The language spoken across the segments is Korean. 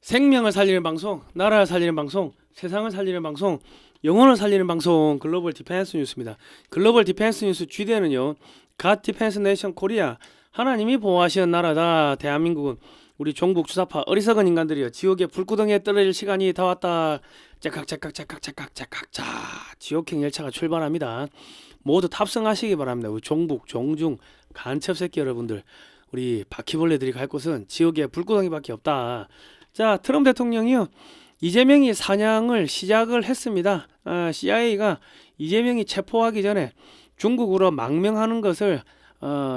생명을 살리는 방송, 나라를 살리는 방송, 세상을 살리는 방송, 영혼을 살리는 방송 글로벌 디펜스 뉴스입니다. 글로벌 디펜스 뉴스 GDN은요. 갓 디펜스 네이션 코리아, 하나님이 보호하시는 나라다. 대한민국은 우리 종북 주사파 어리석은 인간들이여 지옥의 불구덩이에 떨어질 시간이 다 왔다. 짝깍짝깍짝깍짝깍짝깍. 자, 지옥행 열차가 출발합니다. 모두 탑승하시기 바랍니다. 우리 종북, 종중, 간첩 새끼 여러분들, 우리 바퀴벌레들이 갈 곳은 지옥의 불구덩이밖에 없다. 자, 트럼프 대통령이요. 이재명이 사냥을 시작을 했습니다. CIA가 이재명이 체포하기 전에 중국으로 망명하는 것을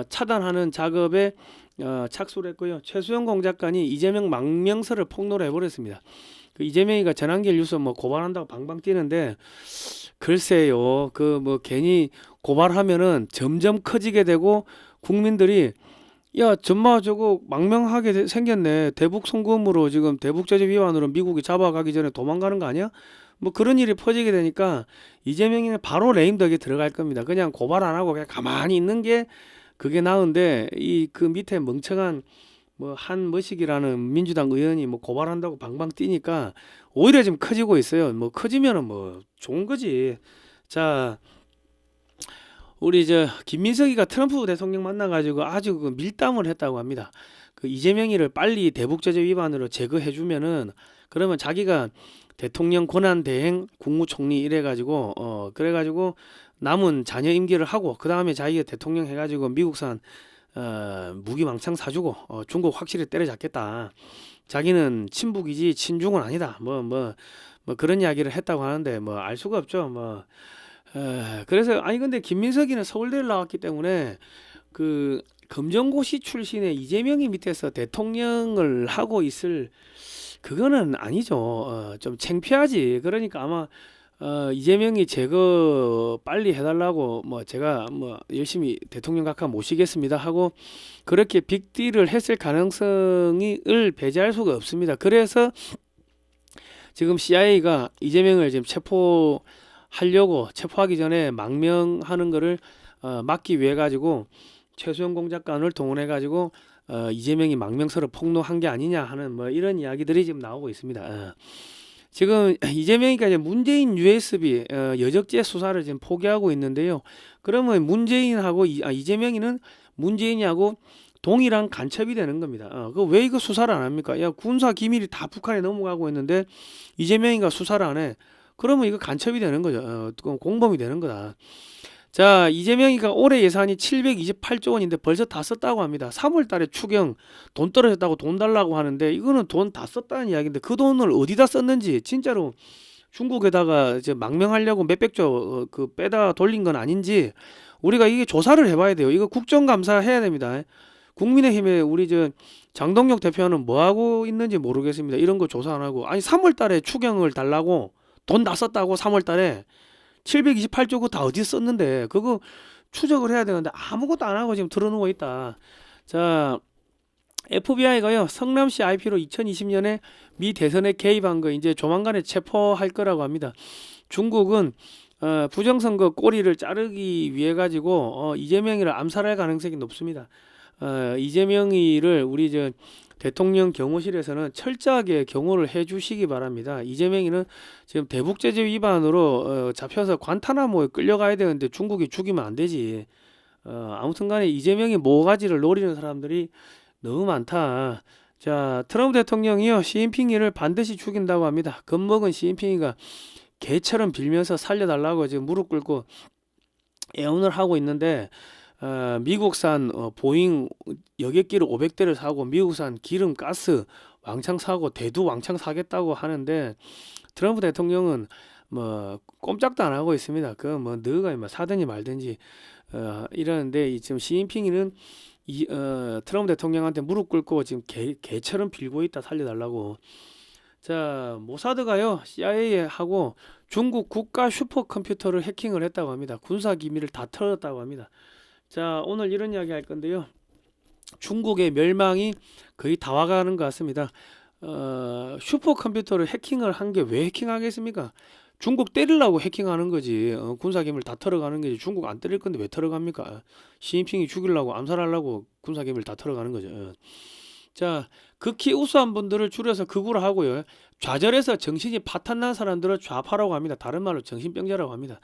차단하는 작업에 착수를 했고요. 최수영 공작관이 이재명 망명서를 폭로를 해버렸습니다. 그 이재명이가 전환길 뉴스 뭐 고발한다고 방방 뛰는데 글쎄요. 그 뭐 괜히 고발하면은 점점 커지게 되고 국민들이 야, 전마 저거 망명하게 생겼네. 대북 송금으로 지금 대북 제재 위반으로 미국이 잡아가기 전에 도망가는 거 아니야? 뭐 그런 일이 퍼지게 되니까 이재명이는 바로 레임덕에 들어갈 겁니다. 그냥 고발 안 하고 그냥 가만히 있는 게 그게 나은데 이 그 밑에 멍청한 뭐 한머식이라는 민주당 의원이 뭐 고발한다고 방방 뛰니까 오히려 지금 커지고 있어요. 뭐 커지면은 뭐 좋은 거지. 자, 우리 저 김민석이가 트럼프 대통령 만나가지고 아주 그 밀담을 했다고 합니다. 그 이재명이를 빨리 대북 제재 위반으로 제거해주면은 그러면 자기가 대통령 권한 대행 국무총리 이래가지고 그래가지고 남은 자녀 임기를 하고 그 다음에 자기가 대통령 해가지고 미국산 무기 왕창 사주고 중국 확실히 때려잡겠다. 자기는 친북이지 친중은 아니다. 뭐 그런 이야기를 했다고 하는데 뭐 알 수가 없죠. 뭐 그래서 아니 근데 김민석이는 서울대를 나왔기 때문에 그 검정고시 출신의 이재명이 밑에서 대통령을 하고 있을 그거는 아니죠. 좀 창피하지. 그러니까 아마 이재명이 제거 빨리 해달라고 뭐 제가 뭐 열심히 대통령 각하 모시겠습니다 하고 그렇게 빅딜을 했을 가능성을 배제할 수가 없습니다. 그래서 지금 CIA가 이재명을 지금 체포하기 전에 망명하는 거를 막기 위해 가지고 최수영 공작관을 동원해 가지고 이재명이 망명서를 폭로한 게 아니냐 하는 뭐 이런 이야기들이 지금 나오고 있습니다. 지금 이재명이가 이제 문재인 USB 여적죄 수사를 지금 포기하고 있는데요. 그러면 문재인하고 이재명이는 문재인이하고 동일한 간첩이 되는 겁니다. 그 왜 이거 수사를 안 합니까? 야, 군사 기밀이 다 북한에 넘어가고 있는데 이재명이가 수사를 안 해. 그러면 이거 간첩이 되는 거죠. 공범이 되는 거다. 자, 이재명이가 올해 예산이 728조 원인데 벌써 다 썼다고 합니다. 3월 달에 추경 돈 떨어졌다고 돈 달라고 하는데 이거는 돈 다 썼다는 이야기인데 그 돈을 어디다 썼는지 진짜로 중국에다가 이제 망명하려고 몇백조 그 빼다 돌린 건 아닌지 우리가 이게 조사를 해봐야 돼요. 이거 국정감사 해야 됩니다. 국민의힘에 우리 저 장동혁 대표는 뭐 하고 있는지 모르겠습니다. 이런 거 조사 안 하고 아니 3월 달에 추경을 달라고 돈 다 썼다고 3월 달에 728조 그거 다 어디 썼는데 그거 추적을 해야 되는데 아무것도 안 하고 지금 들어누워 있다. 자, FBI가요 성남시 IP로 2020년에 미 대선에 개입한 거 이제 조만간에 체포할 거라고 합니다. 중국은 부정선거 꼬리를 자르기 위해 가지고 이재명이를 암살할 가능성이 높습니다. 이재명이를 우리 저 대통령 경호실에서는 철저하게 경호를 해주시기 바랍니다. 이재명이는 지금 대북제재 위반으로 잡혀서 관타나모에 끌려가야 되는데 중국이 죽이면 안 되지. 아무튼간에 이재명이 모가지를 노리는 사람들이 너무 많다. 자, 트럼프 대통령이요 시진핑이를 반드시 죽인다고 합니다. 겁먹은 시진핑이가 개처럼 빌면서 살려달라고 지금 무릎 꿇고 애원을 하고 있는데 미국산 보잉 여객기를 500대를 사고 미국산 기름 가스 왕창 사고 대두 왕창 사겠다고 하는데 트럼프 대통령은 뭐 꼼짝도 안 하고 있습니다. 그 뭐 너가 뭐 사든지 말든지 이러는데 지금 시진핑이는 트럼프 대통령한테 무릎 꿇고 지금 개처럼 빌고 있다 살려달라고. 자, 모사드가요 CIA하고 중국 국가 슈퍼컴퓨터를 해킹을 했다고 합니다. 군사 기밀을 다 털었다고 합니다. 자, 오늘 이런 이야기 할 건데요. 중국의 멸망이 거의 다 와가는 것 같습니다. 슈퍼컴퓨터를 해킹을 한 게 왜 해킹하겠습니까? 중국 때리려고 해킹하는 거지. 군사기밀 다 털어가는 거지. 중국 안 때릴 건데 왜 털어갑니까? 시진핑이 죽이려고 암살하려고 군사기밀 다 털어가는 거죠. 자, 극히 우수한 분들을 줄여서 극우로 하고요. 좌절해서 정신이 파탄난 사람들을 좌파라고 합니다. 다른 말로 정신병자라고 합니다.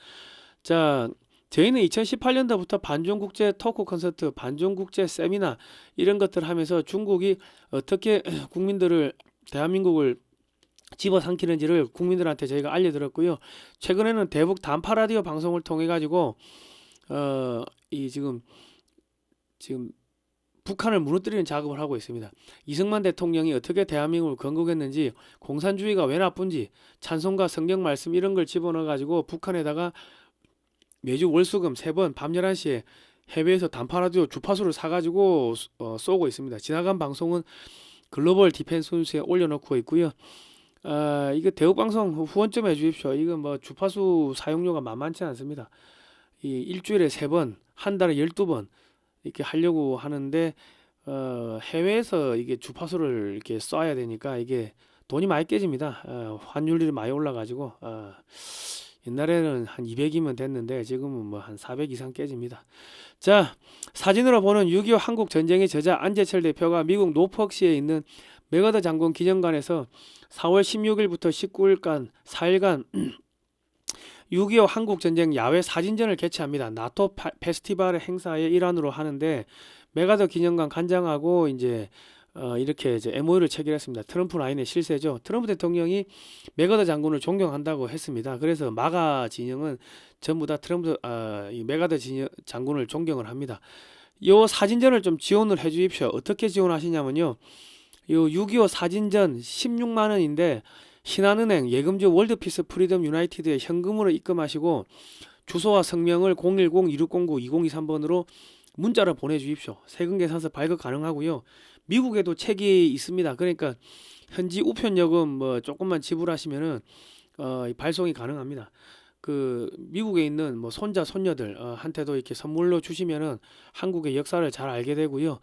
자, 저희는 2018년도부터 반중국제 토크 콘서트, 반중국제 세미나 이런 것들 하면서 중국이 어떻게 국민들을 대한민국을 집어삼키는지를 국민들한테 저희가 알려드렸고요. 최근에는 대북 단파 라디오 방송을 통해 가지고 이 지금 북한을 무너뜨리는 작업을 하고 있습니다. 이승만 대통령이 어떻게 대한민국을 건국했는지, 공산주의가 왜 나쁜지, 찬송가, 성경 말씀 이런 걸 집어넣어 가지고 북한에다가 매주 월수금 3번 밤 11시에 해외에서 단파 라디오 주파수를 사가지고 쏘고 있습니다. 지나간 방송은 글로벌 디펜스 뉴스에 올려놓고 있고요. 이거 대북방송 후원 좀 해주십시오. 이거 뭐 주파수 사용료가 만만치 않습니다. 이 일주일에 3번, 한 달에 12번 이렇게 하려고 하는데 해외에서 이게 주파수를 이렇게 쏴야 되니까 이게 돈이 많이 깨집니다. 환율이 많이 올라가지고 옛날에는 한 200이면 됐는데 지금은 뭐 한 400 이상 깨집니다. 자, 사진으로 보는 6.25 한국 전쟁의 저자 안재철 대표가 미국 노폭시에 있는 맥어더 장군 기념관에서 4월 16일부터 19일간 4일간 6.25 한국전쟁 야외 사진전을 개최합니다. 나토 페스티벌 행사의 일환으로 하는데 맥아더 기념관 관장하고 이제 이렇게 이제 MOU를 체결했습니다. 트럼프 라인의 실세죠. 트럼프 대통령이 맥아더 장군을 존경한다고 했습니다. 그래서 마가 진영은 전부 다 이 맥아더 장군을 존경을 합니다. 요 사진전을 좀 지원을 해 주십시오. 어떻게 지원하시냐면요. 요 6.25 사진전 16만 원인데 신한은행, 예금주 월드피스 프리덤 유나이티드에 현금으로 입금하시고 주소와 성명을 010-2609-2023번으로 문자로 보내주십시오. 세금 계산서 발급 가능하고요. 미국에도 책이 있습니다. 그러니까 현지 우편요금 뭐 조금만 지불하시면은 발송이 가능합니다. 그 미국에 있는 뭐 손자 손녀들 한테도 이렇게 선물로 주시면은 한국의 역사를 잘 알게 되고요.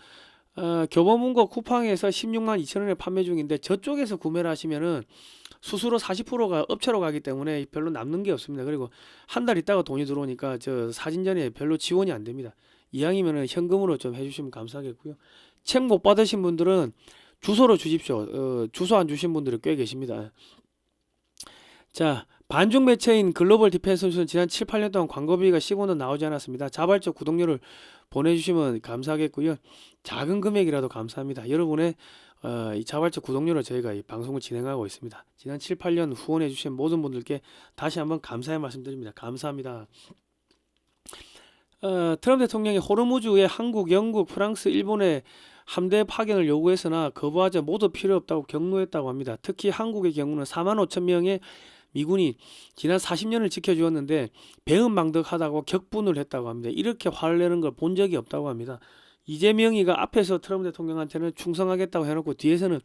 교보문고 쿠팡에서 16만 2천 원에 판매 중인데 저쪽에서 구매를 하시면은 수수료 40%가 업체로 가기 때문에 별로 남는 게 없습니다. 그리고 한 달 있다가 돈이 들어오니까 저 사진전에 별로 지원이 안 됩니다. 이왕이면은 현금으로 좀 해주시면 감사하겠고요. 책 못 받으신 분들은 주소로 주십시오. 주소 안 주신 분들이 꽤 계십니다. 자, 반중 매체인 글로벌 디펜스 뉴스는 지난 7, 8년 동안 광고비가 10원도 나오지 않았습니다. 자발적 구독료를 보내주시면 감사하겠고요. 작은 금액이라도 감사합니다. 여러분의 이 자발적 구독료로 저희가 이 방송을 진행하고 있습니다. 지난 7, 8년 후원해주신 모든 분들께 다시 한번 감사의 말씀드립니다. 감사합니다. 트럼프 대통령이 호르무즈에 한국, 영국, 프랑스, 일본의 함대 파견을 요구했으나 거부하자 모두 필요 없다고 격노했다고 합니다. 특히 한국의 경우는 4만 5천 명의 미군이 지난 40년을 지켜주었는데 배은망덕하다고 격분을 했다고 합니다. 이렇게 화를 내는 걸 본 적이 없다고 합니다. 이재명이가 앞에서 트럼프 대통령한테는 충성하겠다고 해놓고 뒤에서는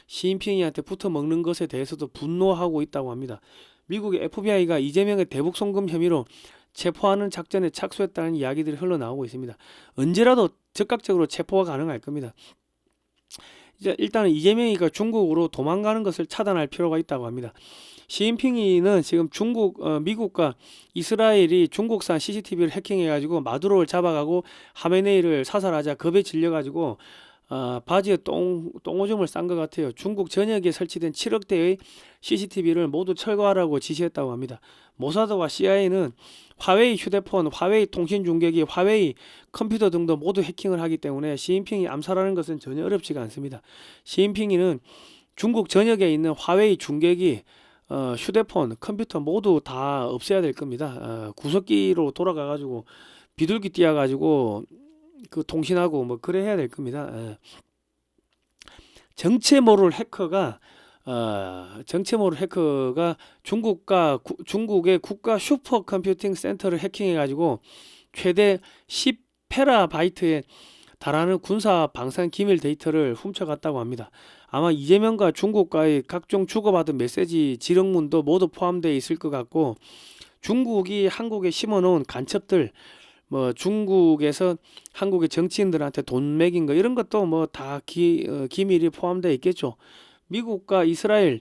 시진핑이한테 붙어먹는 것에 대해서도 분노하고 있다고 합니다. 미국의 FBI가 이재명의 대북 송금 혐의로 체포하는 작전에 착수했다는 이야기들이 흘러나오고 있습니다. 언제라도 즉각적으로 체포가 가능할 겁니다. 이제 일단은 이재명이가 중국으로 도망가는 것을 차단할 필요가 있다고 합니다. 시진핑이는 지금 미국과 이스라엘이 중국산 CCTV를 해킹해가지고 마두로를 잡아가고 하메네이를 사살하자 겁에 질려가지고 바지에 똥오줌을 싼 것 같아요. 중국 전역에 설치된 7억 대의 CCTV를 모두 철거하라고 지시했다고 합니다. 모사드와 CIA는 화웨이 휴대폰, 화웨이 통신중계기, 화웨이 컴퓨터 등도 모두 해킹을 하기 때문에 시진핑이 암살하는 것은 전혀 어렵지가 않습니다. 시진핑이는 중국 전역에 있는 화웨이 중계기, 휴대폰, 컴퓨터 모두 다 없애야 될 겁니다. 구석기로 돌아가가지고 비둘기 띄어가지고 그 통신하고 뭐 그래 해야 될 겁니다. 정체 모를 해커가 중국의 국가 슈퍼컴퓨팅 센터를 해킹해가지고 최대 10테라바이트에 달하는 군사 방산 기밀 데이터를 훔쳐갔다고 합니다. 아마 이재명과 중국과의 각종 주고받은 메시지 지령문도 모두 포함되어 있을 것 같고, 중국이 한국에 심어놓은 간첩들, 뭐 중국에서 한국의 정치인들한테 돈 매긴 거 이런 것도 뭐 다 기밀이 포함되어 있겠죠. 미국과 이스라엘,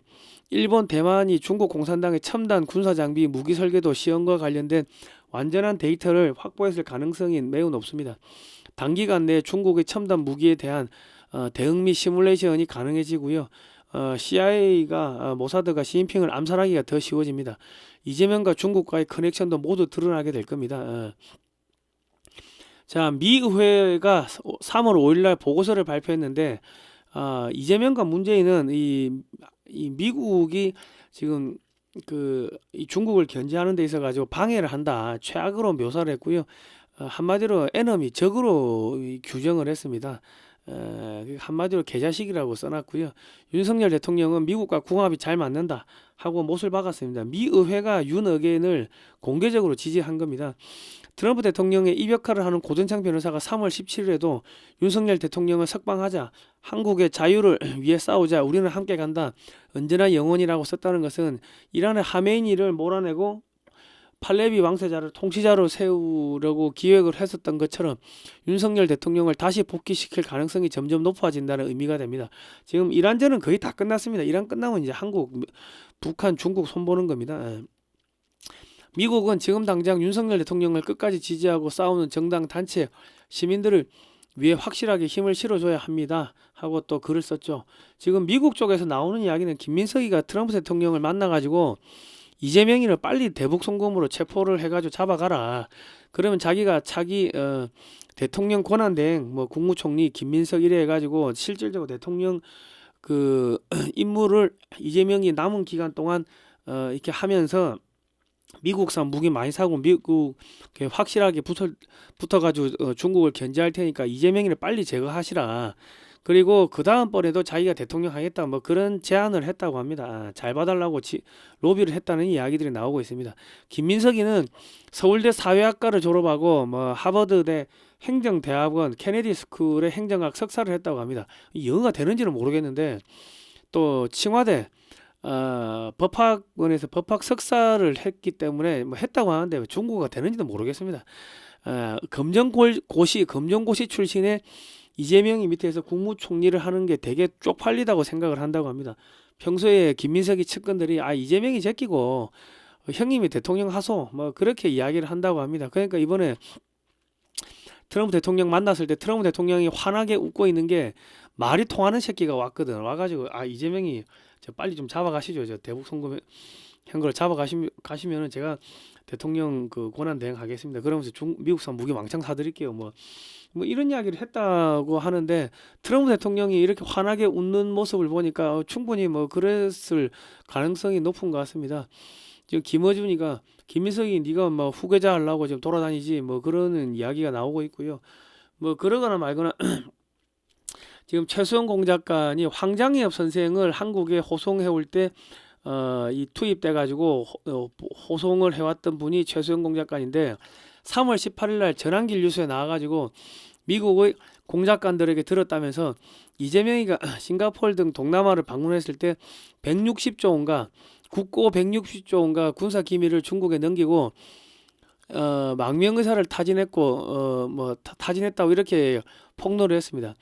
일본, 대만이 중국 공산당의 첨단 군사장비, 무기 설계도 시험과 관련된 완전한 데이터를 확보했을 가능성이 매우 높습니다. 단기간 내에 중국의 첨단 무기에 대한 대응 및 시뮬레이션이 가능해지고요. CIA가 모사드가 시진핑을 암살하기가 더 쉬워집니다. 이재명과 중국과의 커넥션도 모두 드러나게 될 겁니다. 자, 미 의회가 3월 5일날 보고서를 발표했는데 이재명과 문재인은 이 미국이 지금 이 중국을 견제하는 데 있어 가지고 방해를 한다, 최악으로 묘사를 했고요. 한마디로 에너미, 적으로 규정을 했습니다. 한마디로 개자식이라고 써놨고요. 윤석열 대통령은 미국과 궁합이 잘 맞는다 하고 못을 박았습니다. 미 의회가 윤 의견을 공개적으로 지지한 겁니다. 트럼프 대통령의 이벽화를 하는 고전창 변호사가 3월 17일에도 윤석열 대통령을 석방하자, 한국의 자유를 위해 싸우자, 우리는 함께 간다, 언제나 영원이라고 썼다는 것은 이란의 하메이니를 몰아내고 팔레비 왕세자를 통치자로 세우려고 기획을 했었던 것처럼 윤석열 대통령을 다시 복귀시킬 가능성이 점점 높아진다는 의미가 됩니다. 지금 이란전은 거의 다 끝났습니다. 이란 끝나면 이제 한국, 북한, 중국 손보는 겁니다. 미국은 지금 당장 윤석열 대통령을 끝까지 지지하고 싸우는 정당, 단체, 시민들을 위해 확실하게 힘을 실어줘야 합니다 하고 또 글을 썼죠. 지금 미국 쪽에서 나오는 이야기는 김민석이가 트럼프 대통령을 만나가지고 이재명이를 빨리 대북 송금으로 체포를 해가지고 잡아가라. 그러면 자기가 자기 대통령 권한대행, 뭐 국무총리 김민석 이래 해가지고 실질적으로 대통령 그 임무를 이재명이 남은 기간 동안 이렇게 하면서 미국산 무기 많이 사고 미국에 확실하게 붙어가지고 중국을 견제할 테니까 이재명이를 빨리 제거하시라. 그리고 그 다음번에도 자기가 대통령 하겠다, 뭐 그런 제안을 했다고 합니다. 잘 봐달라고 로비를 했다는 이야기들이 나오고 있습니다. 김민석이는 서울대 사회학과를 졸업하고 뭐 하버드대 행정대학원 케네디 스쿨의 행정학 석사를 했다고 합니다. 영어가 되는지는 모르겠는데 또 칭화대 법학원에서 법학 석사를 했기 때문에 뭐 했다고 하는데 중국어가 되는지도 모르겠습니다. 검정고시 출신의 이재명이 밑에서 국무총리를 하는 게 되게 쪽팔리다고 생각을 한다고 합니다. 평소에 김민석이 측근들이 이재명이 제끼고 형님이 대통령 하소 뭐 그렇게 이야기를 한다고 합니다. 그러니까 이번에 트럼프 대통령 만났을 때 트럼프 대통령이 환하게 웃고 있는 게 말이 통하는 새끼가 왔거든. 와가지고 이재명이 저 빨리 좀 잡아가시죠. 저 대북 송금 한 걸 잡아가시면은 제가 대통령 그 권한 대행하겠습니다. 그러면서 미국산 무기 왕창 사드릴게요. 뭐 이런 이야기를 했다고 하는데 트럼프 대통령이 이렇게 환하게 웃는 모습을 보니까 충분히 뭐 그랬을 가능성이 높은 것 같습니다. 지금 김어준이가 김민석이 네가 뭐 후계자 하려고 지금 돌아다니지 뭐 그러는 이야기가 나오고 있고요. 뭐 그러거나 말거나 지금 최수영 공작관이 황장엽 선생을 한국에 호송해 올 때 이 투입돼 가지고 호송을 해왔던 분이 최수영 공작관인데 3월 18일 날 전환길 뉴스에 나와가지고 미국의 공작관들에게 들었다면서 이재명이가 싱가포르 등 동남아를 방문했을 때 160조 원가 국고 160조 원가 군사 기밀을 중국에 넘기고 망명의사를 타진했고 타진했다고 이렇게 폭로를 했습니다.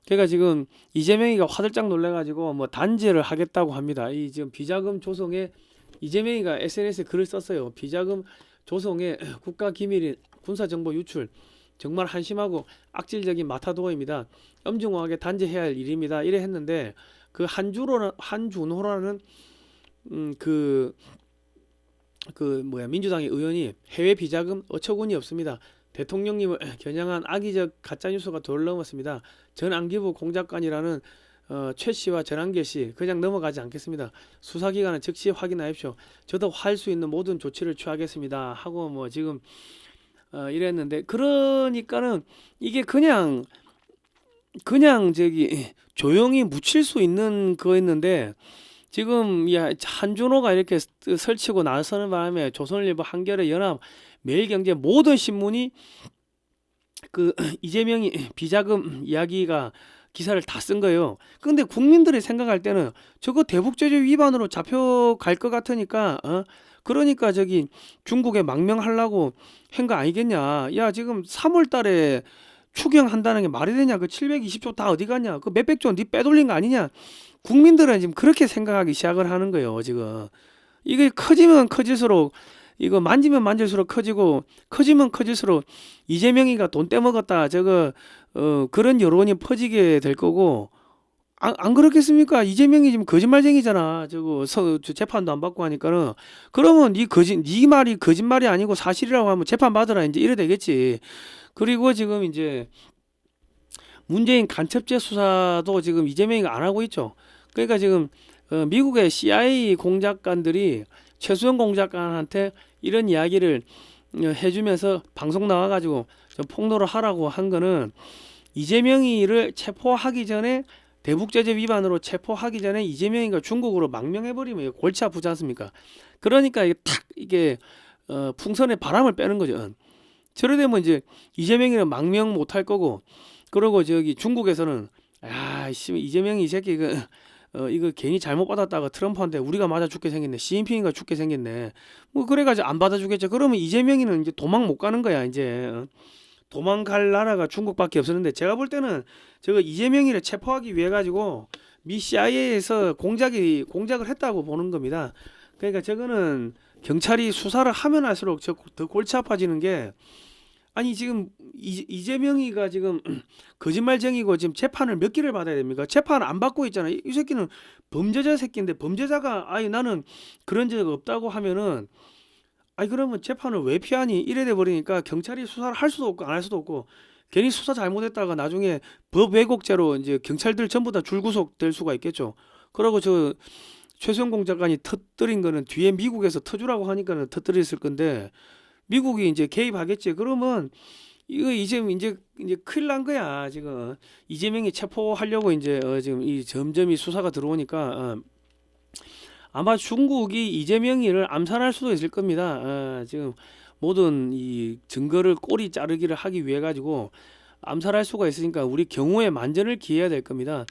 그러니까 지금 이재명이가 화들짝 놀래가지고 뭐 단죄를 하겠다고 합니다. 이 지금 비자금 조성에 이재명이가 SNS에 글을 썼어요. 비자금 조성에 국가기밀인 군사정보 유출 정말 한심하고 악질적인 마타도어입니다. 엄중하게 단죄해야 할 일입니다. 이래 했는데 그 한준호라는 민주당의 의원이 해외 비자금 어처구니 없습니다. 대통령님을 겨냥한 악의적 가짜뉴스가 돌 넘었습니다. 전 안기부 공작관이라는 최 씨와 전한길 씨 그냥 넘어가지 않겠습니다. 수사기관은 즉시 확인하십시오. 저도 할 수 있는 모든 조치를 취하겠습니다. 하고 뭐 지금 이랬는데 그러니까는 이게 그냥 저기 조용히 묻힐 수 있는 거였는데 지금 한준호가 이렇게 설치고 나서는 바람에 조선일보, 한겨레, 연합, 매일경제 모든 신문이 그 이재명이 비자금 이야기가 기사를 다 쓴 거예요. 근데 국민들이 생각할 때는 저거 대북제재 위반으로 잡혀갈 것 같으니까 그러니까 저기 중국에 망명하려고 한 거 아니겠냐. 야 지금 3월 달에 추경한다는 게 말이 되냐. 그 720조 다 어디 갔냐. 그 몇백조 니 빼돌린 거 아니냐. 국민들은 지금 그렇게 생각하기 시작을 하는 거예요. 지금 이게 커지면 커질수록 이거 만지면 만질수록 커지고 커지면 커질수록 이재명이가 돈 떼먹었다 저거 그런 여론이 퍼지게 될 거고, 안 그렇겠습니까? 이재명이 지금 거짓말쟁이잖아. 저 재판도 안 받고 하니까는. 그러면 네 말이 거짓말이 아니고 사실이라고 하면 재판 받으라 이제 이래 되겠지. 그리고 지금 이제 문재인 간첩죄 수사도 지금 이재명이 안 하고 있죠. 그러니까 지금 미국의 CIA 공작관들이 최수영 공작관한테 이런 이야기를 해주면서 방송 나와가지고 좀 폭로를 하라고 한 거는, 이재명이를 체포하기 전에, 대북제재 위반으로 체포하기 전에 이재명이가 중국으로 망명해버리면 골치 아프지 않습니까? 그러니까 이게 풍선에 바람을 빼는 거죠. 저래 되면 이제 이재명이는 망명 못할 거고, 그러고 저기 중국에서는 이재명이 이 새끼 이거 괜히 잘못 받았다가 트럼프한테 우리가 맞아 죽게 생겼네, 시진핑이가 죽게 생겼네, 뭐 그래가지고 안 받아주겠죠. 그러면 이재명이는 이제 도망 못 가는 거야. 이제 도망갈 나라가 중국밖에 없었는데, 제가 볼 때는 저거 이재명이를 체포하기 위해 가지고 미 CIA에서 공작을 했다고 보는 겁니다. 그러니까 저거는 경찰이 수사를 하면 할수록 더 골치 아파지는 게, 아니 지금 이재명이가 지금 거짓말쟁이고 지금 재판을 몇 개를 받아야 됩니까? 재판 안 받고 있잖아. 이 새끼는 범죄자 새끼인데, 범죄자가 나는 그런 적 없다고 하면은, 그러면 재판을 왜 피하니? 이래 돼 버리니까 경찰이 수사를 할 수도 없고 안 할 수도 없고, 괜히 수사 잘못했다가 나중에 법 왜곡죄로 이제 경찰들 전부 다 줄구속 될 수가 있겠죠. 그러고 저 최수영 공작관이 터뜨린 거는 뒤에 미국에서 터주라고 하니까는 터뜨렸을 건데, 미국이 이제 개입하겠지. 그러면 이거 이제 큰일 난 거야. 지금 이재명이 체포하려고 이제 지금 점점 이 수사가 들어오니까 아마 중국이 이재명이를 암살할 수도 있을 겁니다. 지금 모든 이 증거를 꼬리 자르기를 하기 위해 가지고 암살할 수가 있으니까 우리 경호에 만전을 기해야 될 겁니다.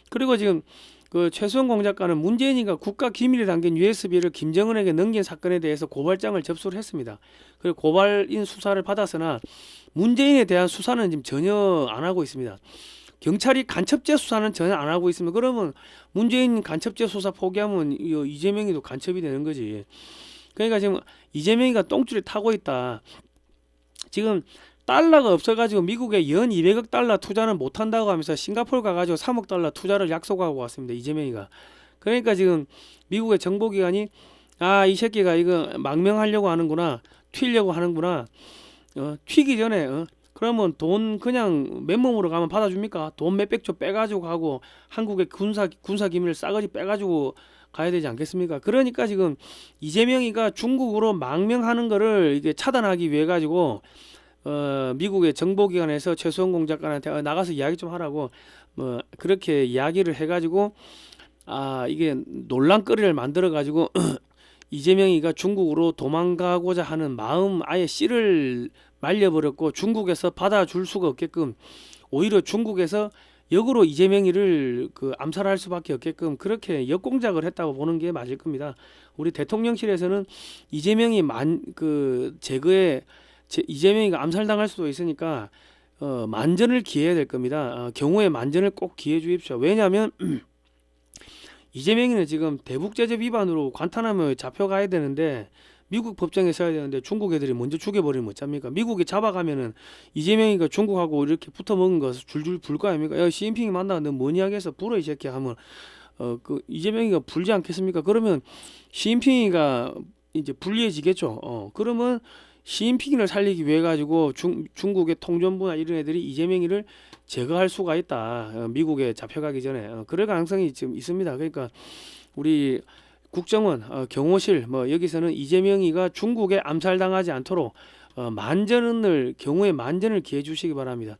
그리고 지금 그 최수영 공작관은 문재인이가 국가 기밀에 담긴 USB를 김정은에게 넘긴 사건에 대해서 고발장을 접수를 했습니다. 그리고 고발인 수사를 받았으나 문재인에 대한 수사는 지금 전혀 안 하고 있습니다. 경찰이 간첩죄 수사는 전혀 안 하고 있습니다. 그러면 문재인 간첩죄 수사 포기하면 이재명이도 간첩이 되는 거지. 그러니까 지금 이재명이가 똥줄이 타고 있다. 지금 달러가 없어가지고 미국에 연 200억 달러 투자는 못한다고 하면서 싱가포르 가가지고 3억 달러 투자를 약속하고 왔습니다. 이재명이가. 그러니까 지금 미국의 정보기관이 이 새끼가 이거 망명하려고 하는구나, 튀려고 하는구나, 튀기 전에 그러면 돈 그냥 맨몸으로 가면 받아줍니까? 돈 몇백조 빼가지고 가고 한국의 군사 기밀을 싸가지 빼가지고 가야 되지 않겠습니까? 그러니까 지금 이재명이가 중국으로 망명하는 거를 이게 차단하기 위해 가지고 미국의 정보기관에서 최수영 공작관한테 나가서 이야기 좀 하라고 뭐 그렇게 이야기를 해가지고 이게 논란거리를 만들어 가지고 이재명이가 중국으로 도망가고자 하는 마음 아예 씨를 말려버렸고, 중국에서 받아줄 수가 없게끔 오히려 중국에서 역으로 이재명이를 암살할 수밖에 없게끔 그렇게 역공작을 했다고 보는 게 맞을 겁니다. 우리 대통령실에서는 이재명이 이재명이가 암살당할 수도 있으니까 만전을 기해야 될 겁니다. 경우에 만전을 꼭 기해 주십시오. 왜냐하면 이재명이는 지금 대북제재 위반으로 관타나무에 잡혀가야 되는데, 미국 법정에 서야 되는데 중국 애들이 먼저 죽여버리면 어쩝니까? 미국이 잡아가면은 이재명이가 중국하고 이렇게 붙어먹은 거 줄줄 불 거 아닙니까? 시진핑이 만나가 너 뭐니 하겠어? 불어 이 새끼 하면 이재명이가 불지 않겠습니까? 그러면 시진핑이가 이제 불리해지겠죠. 그러면 시진핑을 살리기 위해 가지고 중국의 통전부나 이런 애들이 이재명이를 제거할 수가 있다. 미국에 잡혀가기 전에 그럴 가능성이 지금 있습니다. 그러니까 우리 국정원, 경호실 여기서는 이재명이가 중국에 암살당하지 않도록 경우에 만전을 기해 주시기 바랍니다.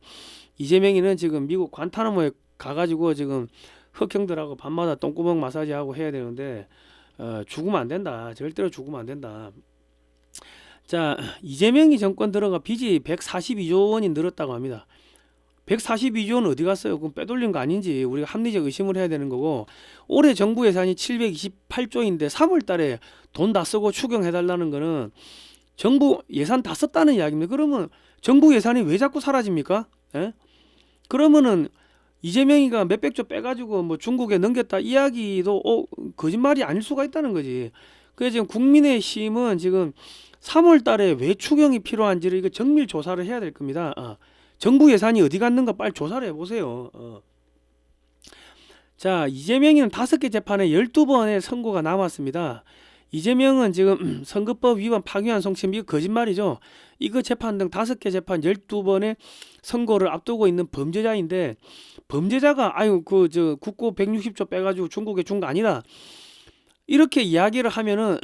이재명이는 지금 미국 관타나모에 가가지고 지금 흑형들하고 밤마다 똥구멍 마사지하고 해야 되는데 죽으면 안 된다. 절대로 죽으면 안 된다. 자, 이재명이 정권 들어가 빚이 142조 원이 늘었다고 합니다. 142조 원 어디 갔어요? 그럼 빼돌린 거 아닌지 우리가 합리적 의심을 해야 되는 거고, 올해 정부 예산이 728조인데 3월 달에 돈 다 쓰고 추경해달라는 거는 정부 예산 다 썼다는 이야기입니다. 그러면 정부 예산이 왜 자꾸 사라집니까? 그러면은 이재명이가 몇백조 빼가지고 중국에 넘겼다 이야기도 거짓말이 아닐 수가 있다는 거지. 그래서 지금 국민의힘은 지금 3월 달에 왜 추경이 필요한지를 이거 정밀 조사를 해야 될 겁니다. 정부 예산이 어디 갔는가 빨리 조사를 해보세요. 자, 이재명이는 5개 재판에 12번의 선고가 남았습니다. 이재명은 지금 선거법 위반 파기환 송치범 이거 거짓말이죠. 이거 재판 등 5개 재판 12번의 선고를 앞두고 있는 범죄자인데, 범죄자가 아유 국고 160조 빼가지고 중국에 준 거 아니다 이렇게 이야기를 하면은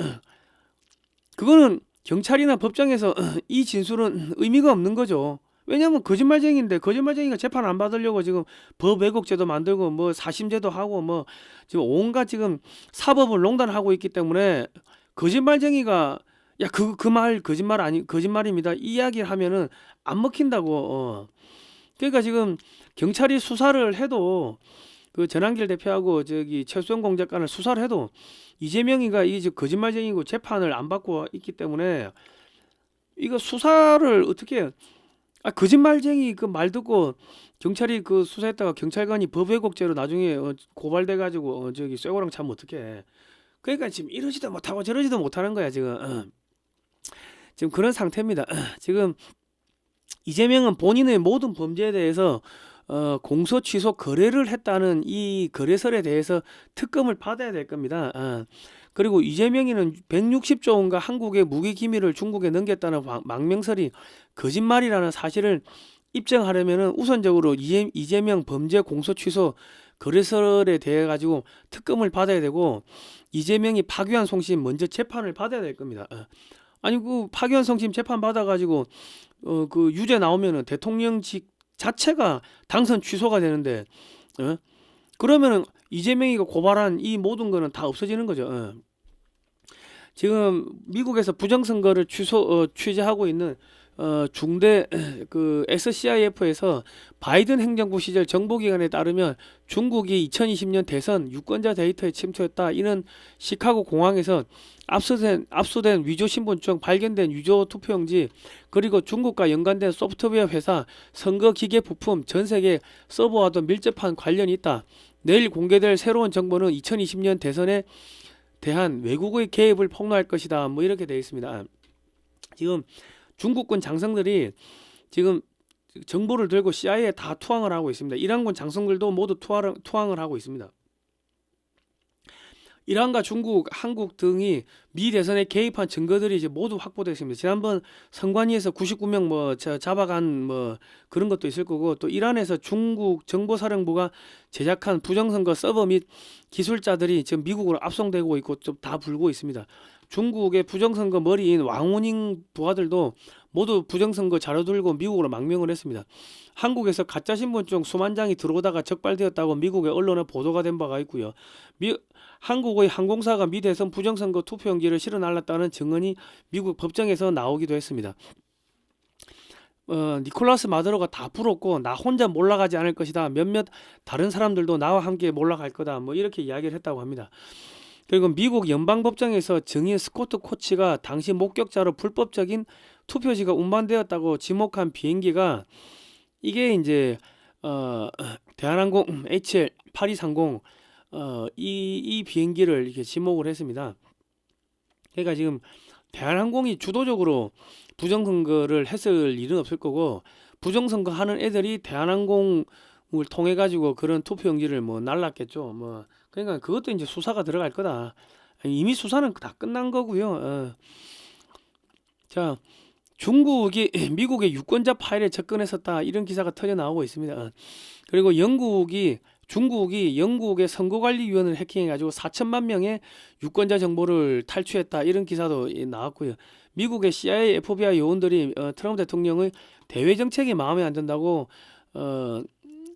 그거는 경찰이나 법정에서 이 진술은 의미가 없는 거죠. 왜냐면 거짓말쟁이인데, 거짓말쟁이가 재판 안 받으려고 지금 법 왜곡죄도 만들고 뭐 사심죄도 하고 뭐 지금 온갖 지금 사법을 농단하고 있기 때문에, 거짓말쟁이가 야 그 말 거짓말입니다 이 이야기를 하면은 안 먹힌다고. 그러니까 지금 경찰이 수사를 해도, 그 전한길 대표하고 최수영 공작관을 수사를 해도 이재명이가 이 거짓말쟁이고 재판을 안 받고 있기 때문에, 이거 수사를 어떻게 거짓말쟁이 그 말 듣고 경찰이 그 수사했다가 경찰관이 법 왜곡죄로 나중에 고발돼 가지고 쇠고랑 차면 어떡해. 그러니까 지금 이러지도 못하고 저러지도 못하는 거야 지금. 지금 그런 상태입니다. 지금 이재명은 본인의 모든 범죄에 대해서 공소 취소 거래를 했다는 이 거래설에 대해서 특검을 받아야 될 겁니다. 그리고 이재명이는 160조 원과 한국의 무기 기밀을 중국에 넘겼다는 망명설이 거짓말이라는 사실을 입증하려면 우선적으로 이재명 범죄 공소 취소 거래설에 대해 가지고 특검을 받아야 되고, 이재명이 파기환 송치범 먼저 재판을 받아야 될 겁니다. 아니 그 파기환 송치범 재판 받아 가지고 그 유죄 나오면은 대통령직 자체가 당선 취소가 되는데, 그러면은 이재명이가 고발한 이 모든 거는 다 없어지는 거죠. 지금 미국에서 부정선거를 취재하고 있는 중대 그 SCIF에서 바이든 행정부 시절 정보기관에 따르면 중국이 2020년 대선 유권자 데이터에 침투했다. 이는 시카고 공항에서 압수된 위조 신분증, 발견된 위조 투표용지, 그리고 중국과 연관된 소프트웨어 회사, 선거 기계 부품, 전 세계 서버와도 밀접한 관련이 있다. 내일 공개될 새로운 정보는 2020년 대선에 대한 외국의 개입을 폭로할 것이다. 뭐 이렇게 되어 있습니다. 지금 중국군 장성들이 지금 정보를 들고 CIA에 다 투항을 하고 있습니다. 이란군 장성들도 모두 투항을 하고 있습니다. 이란과 중국, 한국 등이 미 대선에 개입한 증거들이 이제 모두 확보됐습니다. 지난번 선관위에서 99명 뭐 잡아간 뭐 그런 것도 있을 거고, 또 이란에서 중국 정보사령부가 제작한 부정선거 서버 및 기술자들이 지금 미국으로 압송되고 있고 좀 다 불고 있습니다. 중국의 부정선거 머리인 왕원잉 부하들도 모두 부정선거 자료 들고 미국으로 망명을 했습니다. 한국에서 가짜 신분증 수만 장이 들어오다가 적발되었다고 미국의 언론에 보도가 된 바가 있고요. 한국의 항공사가 미 대선 부정선거 투표용지를 실어 날랐다는 증언이 미국 법정에서 나오기도 했습니다. 니콜라스 마두로가 다 풀었고 나 혼자 몰락하지 않을 것이다. 몇몇 다른 사람들도 나와 함께 몰락할 거다. 뭐 이렇게 이야기를 했다고 합니다. 그리고 미국 연방법정에서 증인 스코트 코치가 당시 목격자로 불법적인 투표지가 운반되었다고 지목한 비행기가, 이게 이제 대한항공 HL8230 이 비행기를 이렇게 지목을 했습니다. 그러니까 지금 대한항공이 주도적으로 부정선거를 했을 일은 없을 거고, 부정선거 하는 애들이 대한항공을 통해 가지고 그런 투표용지를 뭐 날랐겠죠. 뭐 그러니까 그것도 이제 수사가 들어갈 거다. 이미 수사는 다 끝난 거고요. 자, 중국이 미국의 유권자 파일에 접근했었다, 이런 기사가 터져 나오고 있습니다. 그리고 중국이 영국의 선거관리위원회를 해킹해가지고 4천만 명의 유권자 정보를 탈취했다, 이런 기사도 나왔고요. 미국의 CIA, FBI 요원들이 트럼프 대통령의 대외 정책이 마음에 안 든다고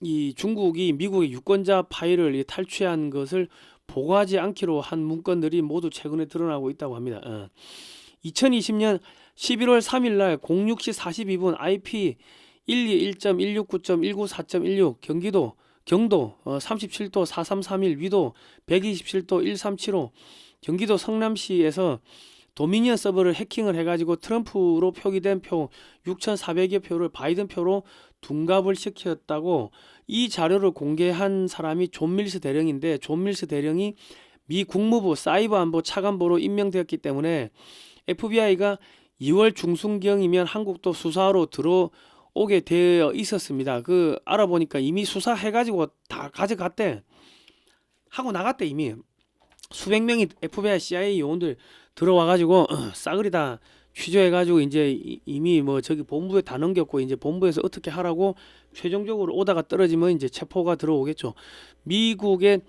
이 중국이 미국의 유권자 파일을 탈취한 것을 보고하지 않기로 한 문건들이 모두 최근에 드러나고 있다고 합니다. 2020년 11월 3일 날 06시 42분 IP 121.169.194.16 경도 37도 4331 위도 127도 1375 경기도 성남시에서 도미니언 서버를 해킹을 해가지고 트럼프로 표기된 표 6,400여 표를 바이든 표로 둔갑을 시켰다고, 이 자료를 공개한 사람이 존 밀스 대령인데, 존 밀스 대령이 미 국무부 사이버안보 차관보로 임명되었기 때문에 FBI가 2월 중순경이면 한국도 수사하러 오게 되어 있었습니다. 그 알아보니까 이미 수사해가지고 다 가져갔대. 하고 나갔대 이미. 수백 명이 FBI, CIA 요원들 들어와가지고 싸그리 다 취조해가지고 이제 이미 뭐 저기 본부에 다 넘겼고 이제 본부에서 어떻게 하라고 최종적으로 오다가 떨어지면 이제 체포가 들어오겠죠. 미국의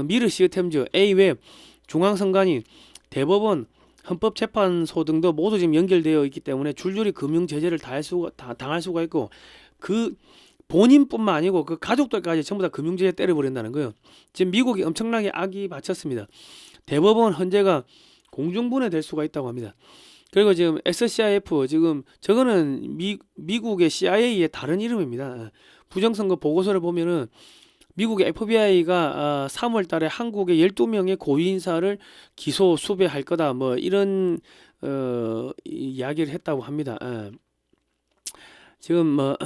미르 시스템즈 A웹 중앙선관위 대법원 헌법재판소 등도 모두 지금 연결되어 있기 때문에 줄줄이 금융 제재를 당할 수가 있고 그 본인뿐만 아니고 그 가족들까지 전부 다 금융 제재 때려버린다는 거예요. 지금 미국이 엄청나게 악이 받쳤습니다. 대법원 헌재가 공중분해될 수가 있다고 합니다. 그리고 지금 SCIF 지금 저거는 미국의 CIA의 다른 이름입니다. 부정선거 보고서를 보면은 미국의 FBI가 3월 달에 한국의 12명의 고위 인사를 기소 수배할 거다 뭐 이런 이야기를 했다고 합니다. 지금 뭐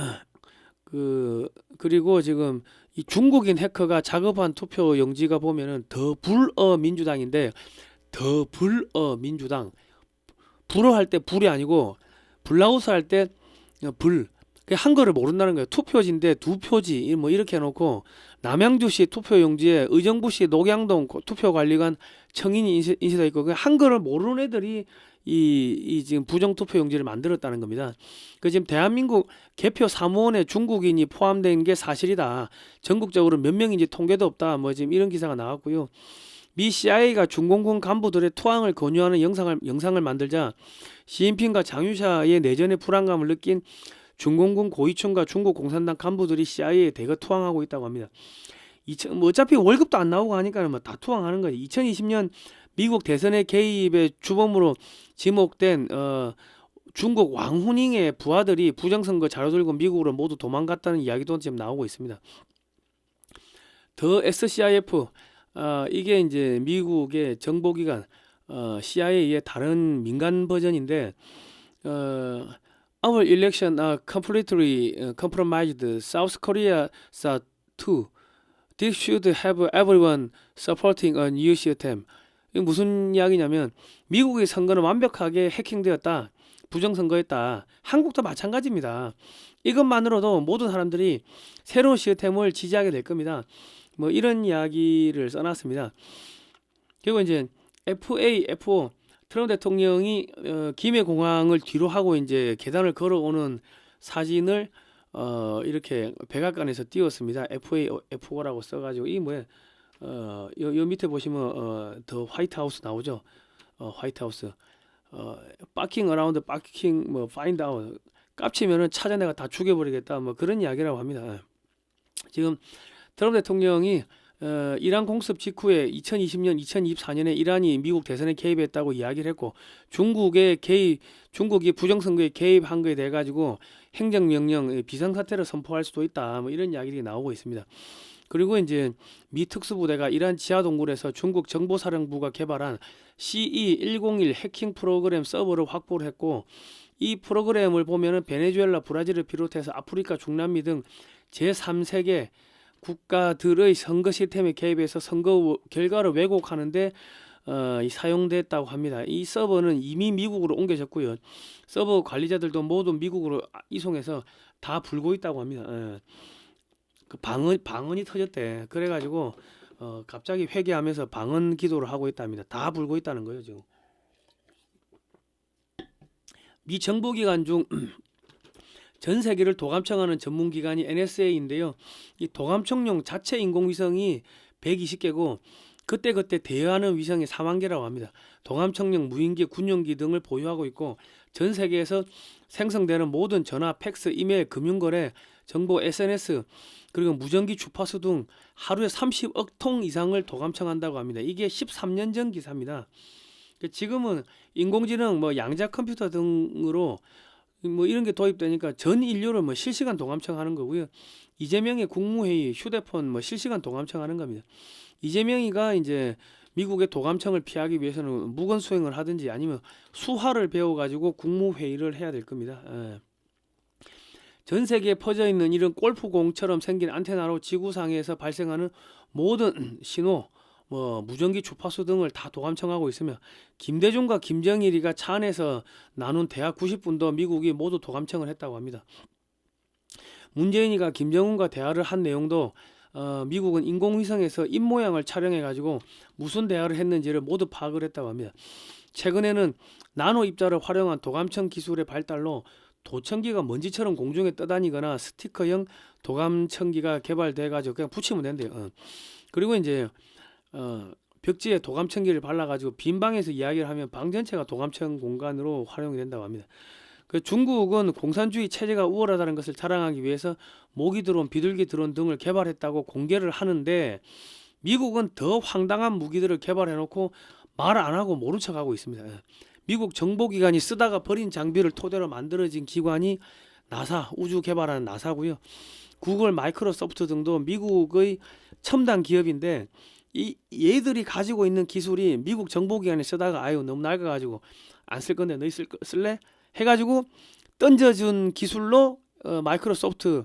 그리고 지금 이 중국인 해커가 작업한 투표 용지가 보면은 더 불어 민주당인데 더 불어 민주당 불어 할 때 불이 아니고 불라우스 할 때 불 한글을 모른다는 거예요. 투표지인데 두 표지 뭐 이렇게 해놓고 남양주시 투표용지에 의정부시 녹양동 투표관리관 청인이 인쇄되어 있고 한글을 모르는 애들이 이 지금 부정투표용지를 만들었다는 겁니다. 그 지금 대한민국 개표 사무원에 중국인이 포함된 게 사실이다. 전국적으로 몇 명인지 통계도 없다. 뭐 지금 이런 기사가 나왔고요. 미 CIA가 중공군 간부들의 투항을 권유하는 영상을 만들자 시진핑과 장유샤의 내전의 불안감을 느낀 중공군 고위층과 중국 공산당 간부들이 CIA에 대거 투항하고 있다고 합니다. 뭐 어차피 월급도 안 나오고 하니까 뭐 다 투항하는 거지. 2020년 미국 대선의 개입의 주범으로 지목된 중국 왕후닝의 부하들이 부정선거 자료 들고 미국으로 모두 도망갔다는 이야기도 지금 나오고 있습니다. 더 SCIF 이게 이제 미국의 정보기관 CIA의 다른 민간 버전인데 Our election are completely compromised. South Korea saw too. This should have everyone supporting a new system. 이게 무슨 이야기냐면 미국의 선거는 완벽하게 해킹되었다. 부정선거였다. 한국도 마찬가지입니다. 이것만으로도 모든 사람들이 새로운 시스템을 지지하게 될 겁니다. 뭐 이런 이야기를 써놨습니다. 그리고 이제 FAFO 트럼프 대통령이 김해공항을 뒤로 하고 이제 계단을 걸어오는 사진을 이렇게 백악관에서 띄웠습니다. FAFO라고 써가지고 이 뭐야? 요 밑에 보시면 더 화이트하우스 나오죠. 화이트하우스. 파킹 어라운드 파킹 뭐 파인드 아웃 깝치면은 찾아내가 다 죽여버리겠다 뭐 그런 이야기라고 합니다. 지금 트럼프 대통령이 이란 공습 직후에 2020년, 2024년에 이란이 미국 대선에 개입했다고 이야기를 했고 중국이 부정선거에 개입한 거에 대해 가지고 행정명령 비상사태를 선포할 수도 있다 뭐 이런 이야기들이 나오고 있습니다. 그리고 이제 미 특수부대가 이란 지하동굴에서 중국 정보사령부가 개발한 CE101 해킹 프로그램 서버를 확보를 했고 이 프로그램을 보면은 베네수엘라, 브라질을 비롯해서 아프리카, 중남미 등 제3세계 국가들의 선거 시스템에 개입해서 선거 결과를 왜곡하는데 사용됐다고 합니다. 이 서버는 이미 미국으로 옮겨졌고요. 서버 관리자들도 모두 미국으로 이송해서 다 불고 있다고 합니다. 그 방언이 터졌대. 그래가지고 갑자기 회개하면서 방언 기도를 하고 있답니다. 다 불고 있다는 거예요 지금. 미 정보기관 중 전 세계를 도감청하는 전문기관이 NSA인데요. 이 도감청용 자체 인공위성이 120개고 그때그때 대여하는 위성이 4만 개라고 합니다. 도감청용 무인기, 군용기 등을 보유하고 있고 전 세계에서 생성되는 모든 전화, 팩스, 이메일, 금융거래, 정보, SNS 그리고 무전기 주파수 등 하루에 30억 통 이상을 도감청한다고 합니다. 이게 13년 전 기사입니다. 지금은 인공지능, 뭐 양자 컴퓨터 등으로 뭐 이런 게 도입되니까 전 인류를 뭐 실시간 도감청하는 거고요. 이재명의 국무회의, 휴대폰 뭐 실시간 도감청하는 겁니다. 이재명이가 이제 미국의 도감청을 피하기 위해서는 무건 수행을 하든지 아니면 수화를 배워가지고 국무회의를 해야 될 겁니다. 전 세계에 퍼져 있는 이런 골프공처럼 생긴 안테나로 지구상에서 발생하는 모든 신호, 뭐 무전기 주파수 등을 다 도감청하고 있으며 김대중과 김정일이가 차 안에서 나눈 대화 90분도 미국이 모두 도감청을 했다고 합니다. 문재인이가 김정은과 대화를 한 내용도 미국은 인공위성에서 입모양을 촬영해 가지고 무슨 대화를 했는지를 모두 파악을 했다고 합니다. 최근에는 나노 입자를 활용한 도감청 기술의 발달로 도청기가 먼지처럼 공중에 떠다니거나 스티커형 도감청기가 개발돼 가지고 그냥 붙이면 된대요. 그리고 이제 벽지에 도감청기를 발라가지고 빈 방에서 이야기를 하면 방 전체가 도감청 공간으로 활용이 된다고 합니다. 그 중국은 공산주의 체제가 우월하다는 것을 자랑하기 위해서 모기 드론, 비둘기 드론 등을 개발했다고 공개를 하는데 미국은 더 황당한 무기들을 개발해놓고 말 안 하고 모른 척하고 있습니다. 미국 정보기관이 쓰다가 버린 장비를 토대로 만들어진 기관이 나사, 우주 개발하는 나사고요. 구글, 마이크로소프트 등도 미국의 첨단 기업인데 얘들이 가지고 있는 기술이 미국 정보기관이 쓰다가 아유 너무 낡아가지고 안 쓸 건데 너희 쓸래? 해가지고 던져준 기술로 마이크로소프트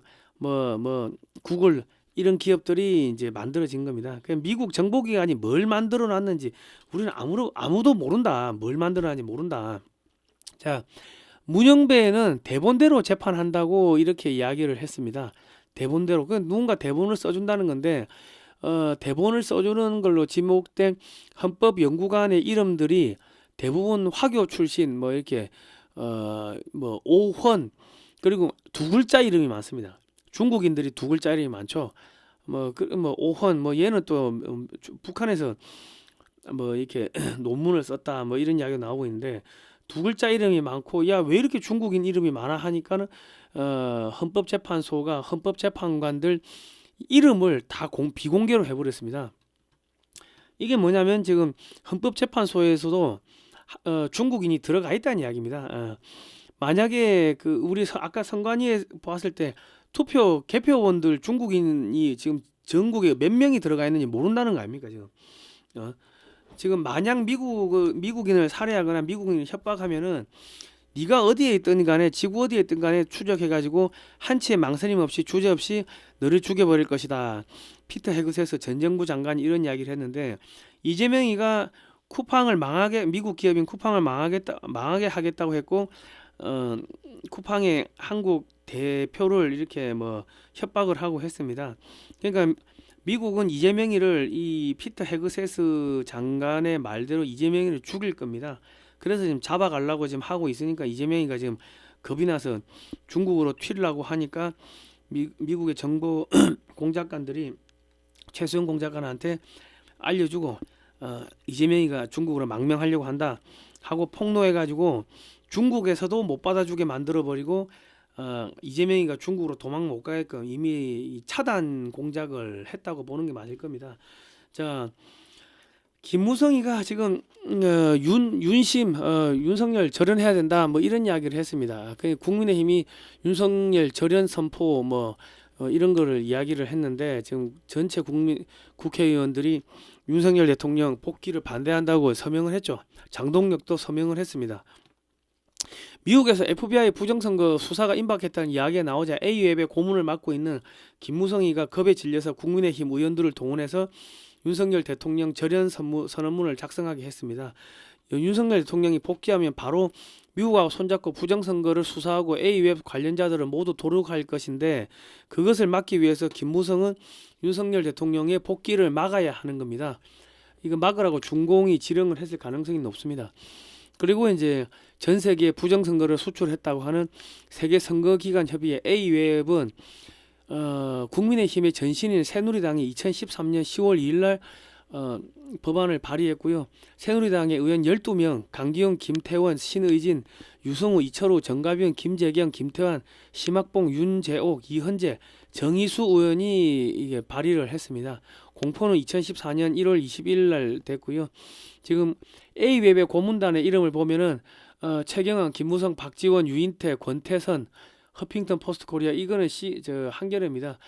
구글 이런 기업들이 이제 만들어진 겁니다. 그냥 미국 정보기관이 뭘 만들어 놨는지 우리는 아무도 모른다. 뭘 만들어 놨는지 모른다. 자, 문영배는 대본대로 재판한다고 이렇게 이야기를 했습니다. 대본대로. 그 누군가 대본을 써준다는 건데 대본을 써주는 걸로 지목된 헌법연구관의 이름들이 대부분 화교 출신 뭐 이렇게 오헌 그리고 두 글자 이름이 많습니다. 중국인들이 두 글자 이름이 많죠. 오헌 얘는 또 북한에서 뭐 이렇게 논문을 썼다 뭐 이런 이야기가 나오고 있는데 두 글자 이름이 많고 야 왜 이렇게 중국인 이름이 많아 하니까는 헌법재판소가 헌법재판관들 이름을 다 비공개로 해버렸습니다. 이게 뭐냐면 지금 헌법재판소에서도 중국인이 들어가 있다는 이야기입니다. 만약에 우리 아까 선관위에 봤을 때 투표 개표원들 중국인이 지금 전국에 몇 명이 들어가 있는지 모른다는 거 아닙니까 지금? 지금 만약 미국인을 살해하거나 미국인을 협박하면은 네가 어디에 있든 간에 지구 어디에 있든 간에 추적해가지고 한치의 망설임 없이 주저 없이 너를 죽여버릴 것이다. 피터 헤그세스 전 정부 장관이 이런 이야기를 했는데 이재명이가 미국 기업인 쿠팡을 망하게 하겠다고 했고 쿠팡의 한국 대표를 이렇게 협박을 하고 했습니다. 그러니까 미국은 이재명이를 이 피터 헤그세스 장관의 말대로 이재명이를 죽일 겁니다. 그래서 지금 잡아가려고 지금 하고 있으니까 이재명이가 지금 겁이 나서 중국으로 튀려고 하니까 미국의 정보 공작관들이 최수영 공작관한테 알려주고 이재명이가 중국으로 망명하려고 한다 하고 폭로해가지고 중국에서도 못 받아주게 만들어버리고 이재명이가 중국으로 도망 못 가게끔 이미 차단 공작을 했다고 보는 게 맞을 겁니다. 자, 김무성이가 지금 윤석열 절연해야 된다 뭐 이런 이야기를 했습니다. 국민의힘이 윤석열 절연 선포 이런 거를 이야기를 했는데 지금 전체 국회의원들이 윤석열 대통령 복귀를 반대한다고 서명을 했죠. 장동혁도 서명을 했습니다. 미국에서 FBI 부정선거 수사가 임박했다는 이야기가 나오자 A웹의 고문을 맡고 있는 김무성이가 겁에 질려서 국민의힘 의원들을 동원해서 윤석열 대통령 절연 선언문을 작성하게 했습니다. 윤석열 대통령이 복귀하면 바로 미국하고 손잡고 부정선거를 수사하고 A웹 관련자들을 모두 도륙할 것인데 그것을 막기 위해서 김무성은 윤석열 대통령의 복귀를 막아야 하는 겁니다. 이거 막으라고 중공이 지령을 했을 가능성이 높습니다. 그리고 이제 전 세계에 부정선거를 수출했다고 하는 세계선거기관협의회 A웹은 국민의힘의 전신인 새누리당이 2013년 10월 2일날 법안을 발의했고요. 새누리당의 의원 12명, 강기용, 김태원, 신의진, 유성우, 이철우, 정가변, 김재경, 김태환, 심학봉, 윤재옥, 이현재, 정의수 의원이 이게 발의를 했습니다. 공포는 2014년 1월 21일 날 됐고요. 지금 A웹의 고문단의 이름을 보면은 최경환, 김무성, 박지원, 유인태, 권태선, 허핑턴 포스트 코리아 이거는 한겨레입니다.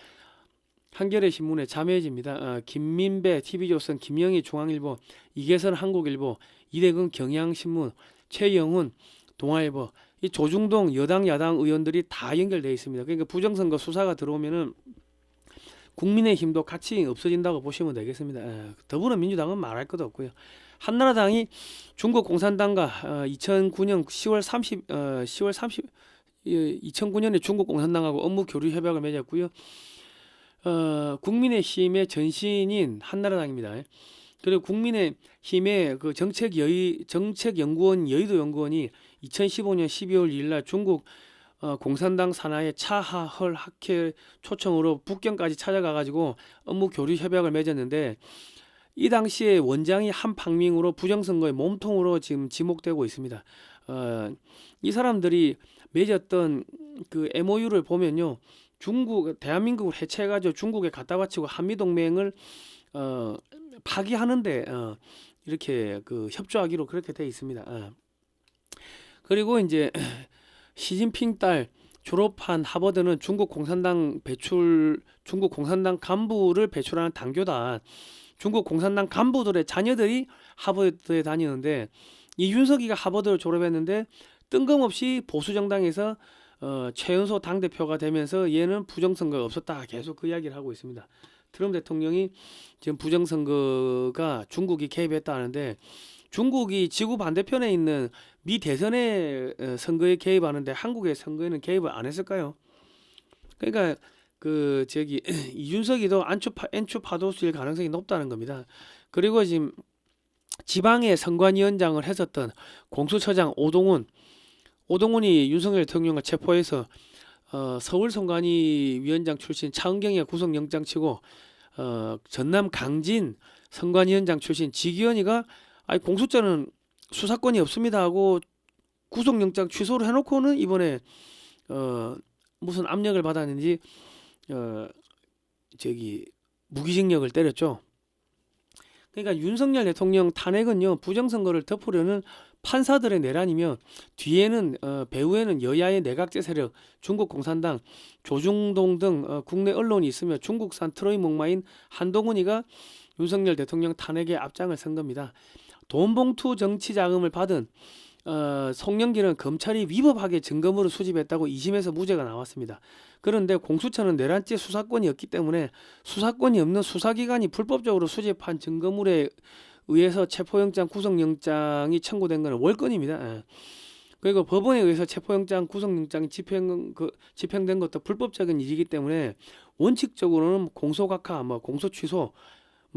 한겨레 신문의 자매지입니다. 김민배 TV조선, 김영희 중앙일보, 이계선 한국일보, 이대근 경향신문, 최영훈 동아일보, 이 조중동 여당 야당 의원들이 다 연결되어 있습니다. 그러니까 부정선거 수사가 들어오면은 국민의힘도 같이 없어진다고 보시면 되겠습니다. 더불어민주당은 말할 것도 없고요. 한나라당이 중국 공산당과 2009년 2009년에 중국 공산당하고 업무 교류 협약을 맺었고요. 국민의힘의 전신인 한나라당입니다. 그리고 국민의힘의 그 정책연구원 여의도 연구원이 2015년 12월 2일 날 중국 공산당 산하의 차하헐 학회 초청으로 북경까지 찾아가 가지고 업무 교류 협약을 맺었는데, 이 당시에 원장이 한팡밍으로 부정선거의 몸통으로 지금 지목되고 있습니다. 이 사람들이 맺었던 그 MOU를 보면요, 대한민국을 해체해가지고 중국에 갖다 바치고 한미동맹을 파기하는데 이렇게 그 협조하기로 그렇게 되어 있습니다. 그리고 이제 시진핑 딸 졸업한 하버드는 중국 공산당 간부를 배출하는 당교다. 중국 공산당 간부들의 자녀들이 하버드에 다니는데, 이 윤석이가 하버드를 졸업했는데 뜬금없이 보수 정당에서 최연소 당대표가 되면서 얘는 부정선거가 없었다, 계속 그 이야기를 하고 있습니다. 트럼프 대통령이 지금 부정선거가 중국이 개입했다 하는데, 중국이 지구 반대편에 있는 미 대선의 선거에 개입하는데 한국의 선거에는 개입을 안 했을까요? 그러니까 이준석이도 엔추 파도수일 가능성이 높다는 겁니다. 그리고 지금 지방의 선관위원장을 했었던 공수처장 오동훈이 윤석열 대통령을 체포해서 서울 선관위 위원장 출신 차은경이가 구속영장 치고, 전남 강진 선관위원장 출신 지기현이가 공수처는 수사권이 없습니다 하고 구속영장 취소를 해놓고는 이번에 무슨 압력을 받았는지 무기징역을 때렸죠. 그러니까 윤석열 대통령 탄핵은요, 부정선거를 덮으려는 판사들의 내란이며, 배후에는 여야의 내각제 세력, 중국 공산당, 조중동 등 국내 언론이 있으며 중국산 트로이 목마인 한동훈이가 윤석열 대통령 탄핵에 앞장을 선 겁니다. 돈봉투 정치 자금을 받은 송영길은 검찰이 위법하게 증거물을 수집했다고 2심에서 무죄가 나왔습니다. 그런데 공수처는 내란죄 수사권이 없기 때문에 수사권이 없는 수사기관이 불법적으로 수집한 증거물에 의해서 체포영장, 구속영장이 청구된 것은 월권입니다. 그리고 법원에 의해서 체포영장, 구속영장이 집행된 것도 불법적인 일이기 때문에 원칙적으로는 공소각하, 공소 취소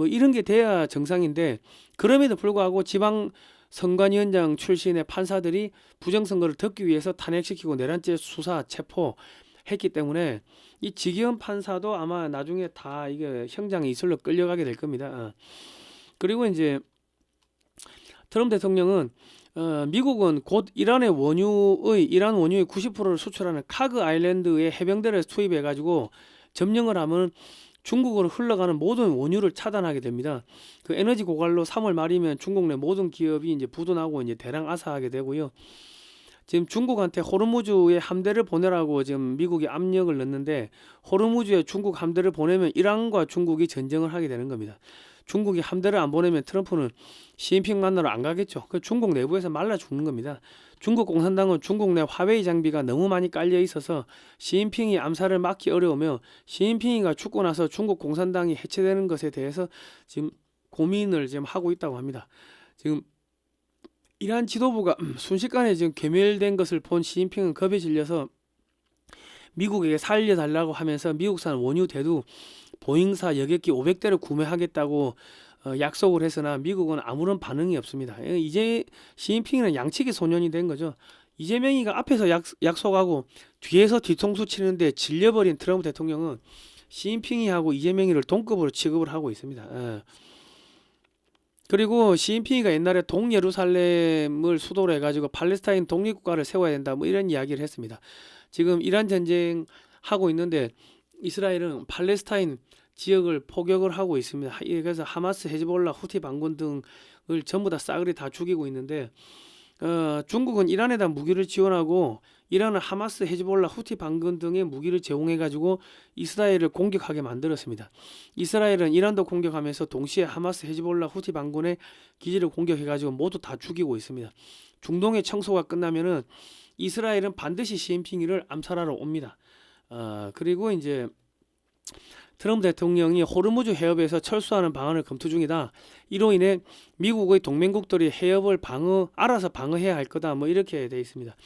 이런 게 돼야 정상인데, 그럼에도 불구하고 지방 선관위원장 출신의 판사들이 부정선거를 덮기 위해서 탄핵시키고 내란죄 수사 체포했기 때문에 이 지기현 판사도 아마 나중에 다 이게 형장 이슬로 끌려가게 될 겁니다. 그리고 이제 트럼프 대통령은 미국은 곧 이란 원유의 90%를 수출하는 카그 아일랜드의 해병대를 투입해 가지고 점령을 하면 중국으로 흘러가는 모든 원유를 차단하게 됩니다. 그 에너지 고갈로 3월 말이면 중국 내 모든 기업이 이제 부도나고 이제 대량 아사하게 되고요. 지금 중국한테 호르무즈에 함대를 보내라고 지금 미국이 압력을 넣는데, 호르무즈에 중국 함대를 보내면 이란과 중국이 전쟁을 하게 되는 겁니다. 중국이 함대를 안 보내면 트럼프는 시진핑 만나러 안 가겠죠. 그 중국 내부에서 말라 죽는 겁니다. 중국 공산당은 중국 내 화웨이 장비가 너무 많이 깔려 있어서 시진핑이 암살을 막기 어려우며, 시진핑이가 죽고 나서 중국 공산당이 해체되는 것에 대해서 지금 고민을 지금 하고 있다고 합니다. 지금 이란 지도부가 순식간에 지금 괴멸된 것을 본 시진핑은 겁에 질려서 미국에게 살려달라고 하면서 미국산 원유 대두 보잉사 여객기 500대를 구매하겠다고 약속을 했으나 미국은 아무런 반응이 없습니다. 이제 시진핑은 양치기 소년이 된 거죠. 이재명이가 앞에서 약속하고 뒤에서 뒤통수 치는데 질려버린 트럼프 대통령은 시진핑이하고 이재명이를 동급으로 취급을 하고 있습니다. 그리고 시진핑이가 옛날에 동예루살렘을 수도로 해가지고 팔레스타인 독립국가를 세워야 된다 이런 이야기를 했습니다. 지금 이란 전쟁 하고 있는데 이스라엘은 팔레스타인 지역을 포격을 하고 있습니다. 그래서 하마스, 헤즈볼라, 후티 반군 등을 전부 다 싸그리 다 죽이고 있는데, 중국은 이란에다 무기를 지원하고 이란은 하마스, 헤즈볼라, 후티 반군 등의 무기를 제공해가지고 이스라엘을 공격하게 만들었습니다. 이스라엘은 이란도 공격하면서 동시에 하마스, 헤즈볼라, 후티 반군의 기지를 공격해가지고 모두 다 죽이고 있습니다. 중동의 청소가 끝나면은 이스라엘은 반드시 시진핑이를 암살하러 옵니다. 그리고 이제 트럼프 대통령이 호르무즈 해협에서 철수하는 방안을 검토 중이다. 이로 인해 미국의 동맹국들이 해협을 알아서 방어해야 할 거다. 뭐 이렇게 돼 있습니다.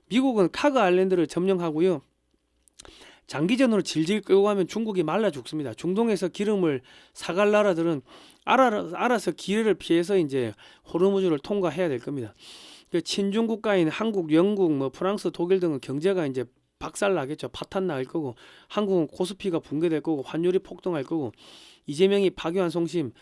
미국은 카그 아일랜드를 점령하고요. 장기전으로 질질 끌고 가면 중국이 말라 죽습니다. 중동에서 기름을 사갈 나라들은 알아서 기회를 피해서 이제 호르무즈를 통과해야 될 겁니다. 그 친중 국가인 한국, 영국, 뭐 프랑스, 독일 등은 경제가 이제 박살 나겠죠. 파탄 날 거고, 한국은 코스피가 붕괴될 거고, 환율이 폭등할 거고, 이재명이 파기환 송심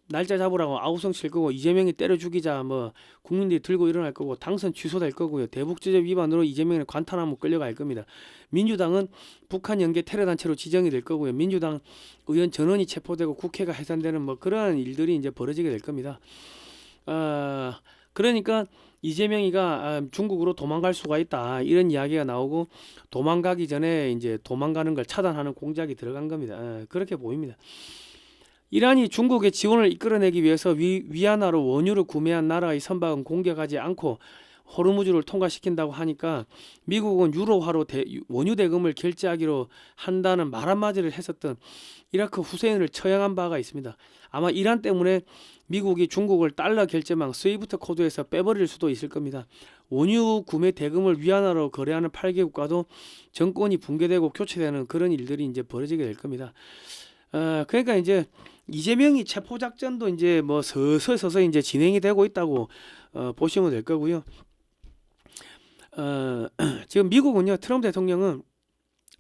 날짜 잡으라고 아우성 칠 거고, 이재명이 때려 죽이자 뭐 국민들이 들고 일어날 거고, 당선 취소될 거고요. 대북제재 위반으로 이재명은 관타나무 끌려갈 겁니다. 민주당은 북한 연계 테러 단체로 지정이 될 거고요. 민주당 의원 전원이 체포되고 국회가 해산되는 뭐 그런 일들이 이제 벌어지게 될 겁니다. 그러니까 이재명이가 중국으로 도망갈 수가 있다, 이런 이야기가 나오고, 도망가기 전에 이제 도망가는 걸 차단하는 공작이 들어간 겁니다. 그렇게 보입니다. 이란이 중국의 지원을 이끌어내기 위해서 위안화로 원유를 구매한 나라의 선박은 공격하지 않고 호르무즈를 통과시킨다고 하니까 미국은 유로화로 원유 대금을 결제하기로 한다는 말 한마디를 했었던 이라크 후세인을 처형한 바가 있습니다. 아마 이란 때문에 미국이 중국을 달러 결제망 스위프트 코드에서 빼버릴 수도 있을 겁니다. 원유 구매 대금을 위안화로 거래하는 8개 국가도 정권이 붕괴되고 교체되는 그런 일들이 이제 벌어지게 될 겁니다. 그러니까 이제 이재명이 체포작전도 이제 뭐 서서히 이제 진행이 되고 있다고 보시면 될 거고요. 지금 미국은요, 트럼프 대통령은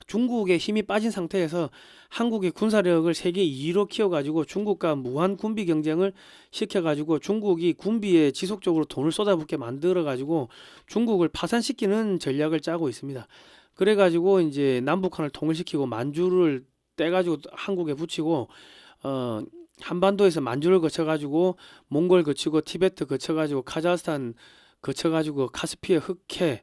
중국의 힘이 빠진 상태에서 한국의 군사력을 세계 2위로 키워가지고 중국과 무한 군비 경쟁을 시켜가지고 중국이 군비에 지속적으로 돈을 쏟아붓게 만들어가지고 중국을 파산시키는 전략을 짜고 있습니다. 그래가지고 이제 남북한을 통일시키고 만주를 떼가지고 한국에 붙이고, 한반도에서 만주를 거쳐가지고 몽골 거치고 티베트 거쳐가지고 카자흐스탄 거쳐가지고 카스피해 흑해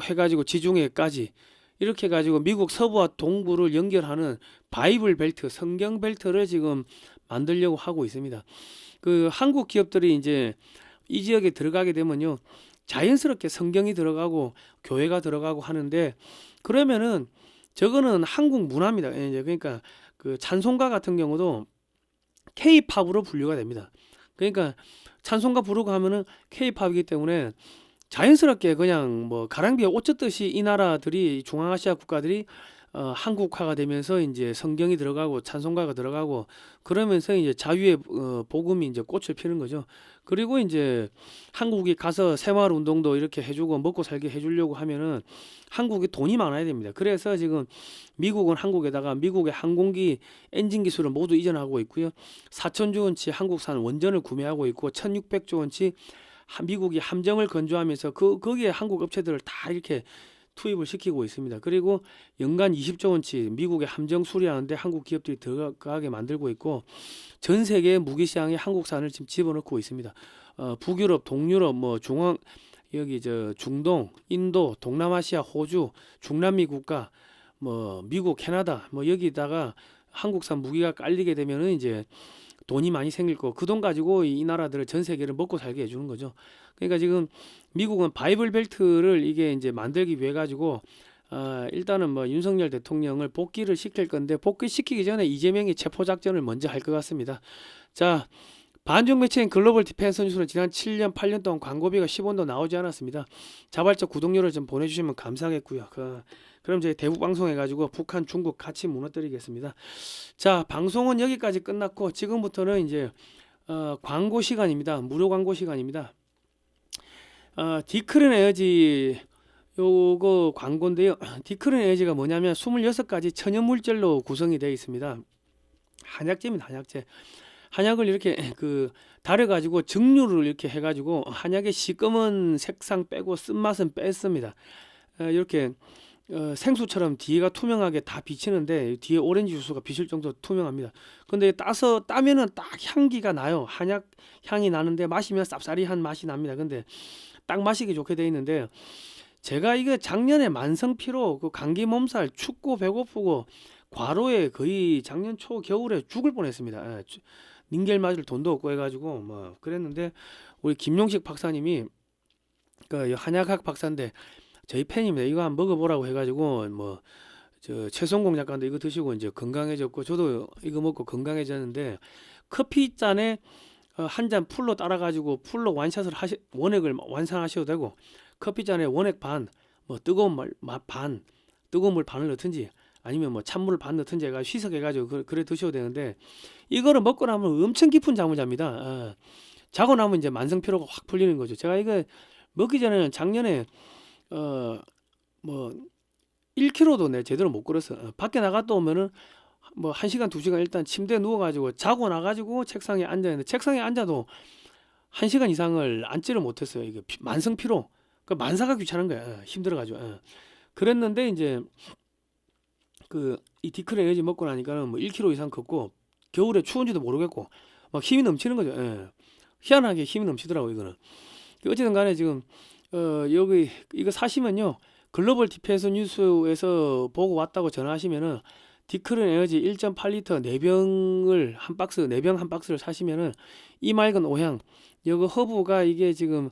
해가지고 지중해까지 이렇게 가지고 미국 서부와 동부를 연결하는 바이블 벨트, 성경 벨트를 지금 만들려고 하고 있습니다. 그 한국 기업들이 이제 이 지역에 들어가게 되면요, 자연스럽게 성경이 들어가고 교회가 들어가고 하는데, 그러면은 저거는 한국 문화입니다. 이제 그러니까 그 찬송가 같은 경우도 K-팝으로 분류가 됩니다. 그러니까 찬송가 부르고 하면은 K-팝이기 때문에 자연스럽게 그냥 뭐 가랑비에 옷 젖듯이 이 나라들이, 중앙아시아 국가들이 한국화가 되면서 이제 성경이 들어가고 찬송가가 들어가고 그러면서 이제 자유의 복음이 이제 꽃을 피는 거죠. 그리고 이제 한국이 가서 새마을 운동도 이렇게 해주고 먹고 살게 해주려고 하면은 한국이 돈이 많아야 됩니다. 그래서 지금 미국은 한국에다가 미국의 항공기 엔진 기술을 모두 이전하고 있고요. 4천조 원치 한국산 원전을 구매하고 있고 1,600조 원치 미국이 함정을 건조하면서 거기에 한국 업체들을 다 이렇게 투입을 시키고 있습니다. 그리고 연간 20조 원치 미국의 함정 수리하는데 한국 기업들이 들어가게 만들고 있고, 전 세계 무기 시장에 한국산을 지금 집어넣고 있습니다. 북유럽, 동유럽, 뭐 여기 중동, 인도, 동남아시아, 호주, 중남미 국가, 뭐 미국, 캐나다, 뭐 여기다가 한국산 무기가 깔리게 되면은 이제 돈이 많이 생길 거고, 그 돈 가지고 이 나라들을 전 세계를 먹고 살게 해주는 거죠. 그러니까 지금 미국은 바이블 벨트를 이게 이제 만들기 위해 가지고 일단은 뭐 윤석열 대통령을 복귀를 시킬 건데, 복귀시키기 전에 이재명이 체포 작전을 먼저 할 것 같습니다. 자, 반중 매체인 글로벌 디펜스 뉴스는 지난 7년 8년 동안 광고비가 10원도 나오지 않았습니다. 자발적 구독료를 좀 보내주시면 감사하겠고요. 그럼 저희 대북 방송 해가지고 북한, 중국 같이 무너뜨리겠습니다. 자, 방송은 여기까지 끝났고 지금부터는 이제 광고 시간입니다. 무료 광고 시간입니다. 디크린 에너지 요거 광고인데요. 디크린 에너지가 뭐냐면 26가지 천연물질로 구성이 되어 있습니다. 한약재입니다. 한약재. 한약을 이렇게 달여가지고 증류를 이렇게 해가지고 한약의 시꺼먼 색상 빼고 쓴맛은 뺐습니다. 이렇게 생수처럼 뒤가 투명하게 다 비치는데 뒤에 오렌지 주스가 비칠 정도로 투명합니다. 근데 따면은 딱 향기가 나요. 한약 향이 나는데 마시면 쌉싸리한 맛이 납니다. 근데 딱 마시기 좋게 되어 있는데, 제가 이거 작년에 만성피로, 감기 몸살, 춥고 배고프고 과로에 거의 작년 초 겨울에 죽을 뻔했습니다. 닌겔 맞을 돈도 없고 해가지고 뭐 그랬는데, 우리 김용식 박사님이 한약학 박사인데 저희 팬입니다. 이거 한번 먹어보라고 해가지고 뭐 저 최성공 작가도 이거 드시고 이제 건강해졌고 저도 이거 먹고 건강해졌는데 커피 잔에 한 잔 풀로 따라 가지고 풀로 완샷을 원액을 완산하셔도 되고 커피 잔에 원액 반, 뭐 뜨거운 물 반, 뜨거운 물 반을 넣든지 아니면 뭐 찬물 반 넣든지 해가 희석해 가지고 그래 드셔도 되는데 이거를 먹고 나면 엄청 깊은 잠을 잡니다. 자고 나면 이제 만성 피로가 확 풀리는 거죠. 제가 이거 먹기 전에는 작년에 뭐 1kg도 내 제대로 못 걸었어. 밖에 나갔다 오면은 뭐 1시간 2시간 일단 침대에 누워가지고 자고 나가지고 책상에 앉아있는데 책상에 앉아도 1시간 이상을 앉지를 못했어요. 이게 만성 피로. 그 만사가 귀찮은 거야. 힘들어가지고. 그랬는데 이제 그 이 디크레 에너지 먹고 나니까는 뭐 1kg 이상 걷고 겨울에 추운지도 모르겠고 막 힘이 넘치는 거죠. 희한하게 힘이 넘치더라고 이거는. 어쨌든 간에 지금 여기 이거 사시면요. 글로벌 디펜스 뉴스에서 보고 왔다고 전화하시면은 디크른 에너지 1.8리터 4병을 한 박스 4병 한 박스를 사시면은 이 맑은 오향 이거 허브가 이게 지금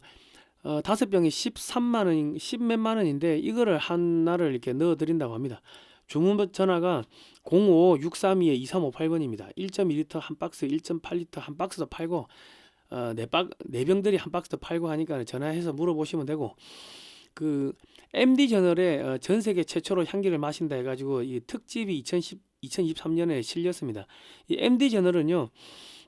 5병이 13만 원, 10몇만 원인데 이거를 하나를 이렇게 넣어 드린다고 합니다. 주문 전화가 05-632-2358번입니다. 1.2리터 한 박스, 1.8리터 한 박스도 팔고 네 병들이 한 박스도 팔고 하니까 전화해서 물어보시면 되고 그 MD 저널에 전 세계 최초로 향기를 마신다 해가지고 이 특집이 2023년에 실렸습니다. 이 MD 저널은요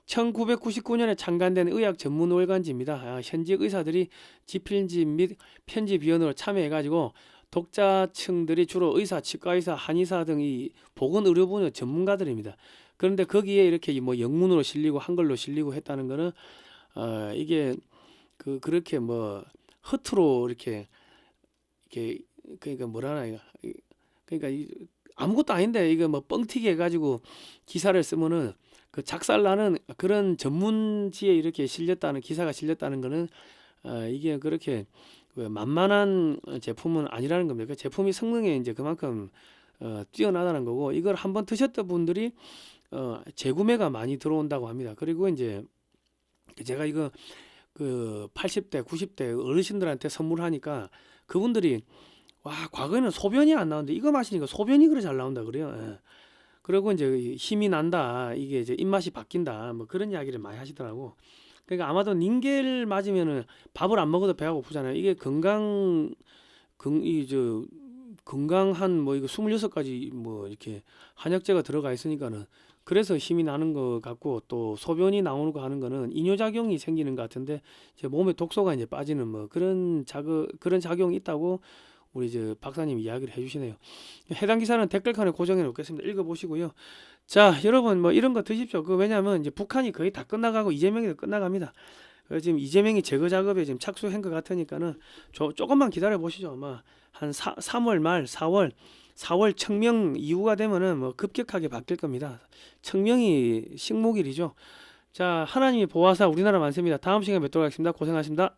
1999년에 창간된 의학 전문 월간지입니다. 현직 의사들이 집필집 및 편집위원으로 참여해가지고 독자층들이 주로 의사, 치과의사, 한의사 등 이 보건의료 분야 전문가들입니다. 그런데 거기에 이렇게 뭐 영문으로 실리고 한글로 실리고 했다는 거는 이게 그렇게 뭐 허투루 이렇게 그러니까 뭐라나 이거 그러니까 아무것도 아닌데 이거 뭐 뻥튀기 해가지고 기사를 쓰면은 그 작살나는 그런 전문지에 이렇게 실렸다는 기사가 실렸다는 거는 이게 그렇게 만만한 제품은 아니라는 겁니다. 그 제품이 성능에 이제 그만큼 뛰어나다는 거고 이걸 한번 드셨던 분들이 재구매가 많이 들어온다고 합니다. 그리고 이제 제가 이거 그 80대, 90대 어르신들한테 선물하니까 그분들이 와 과거에는 소변이 안 나오는데 이거 마시니까 소변이 그래 잘 나온다 그래요. 그리고 이제 힘이 난다 이게 이제 입맛이 바뀐다 뭐 그런 이야기를 많이 하시더라고. 그러니까 아마도 닌겔 맞으면은 밥을 안 먹어도 배가 고프잖아요. 이게 건강한 뭐 이거 26가지 뭐 이렇게 한약재가 들어가 있으니까는 그래서 힘이 나는 것 같고 또 소변이 나오는 거 하는 거는 이뇨작용이 생기는 것 같은데 제 몸에 독소가 이제 빠지는 뭐 그런 작용이 있다고 우리 저 박사님 이야기를 해주시네요. 해당 기사는 댓글칸에 고정해 놓겠습니다. 읽어보시고요. 자, 여러분 뭐 이런 거 드십시오. 왜냐하면 이제 북한이 거의 다 끝나가고 이재명이도 끝나갑니다. 지금 이재명이 제거 작업에 지금 착수한 것 같으니까는 조금만 기다려 보시죠. 아마 한 3월 말 4월 청명 이후가 되면은 뭐 급격하게 바뀔 겁니다. 청명이 식목일이죠. 자, 하나님이 보아사 우리나라 만세입니다. 다음 시간에 뵙도록 하겠습니다. 고생하셨습니다.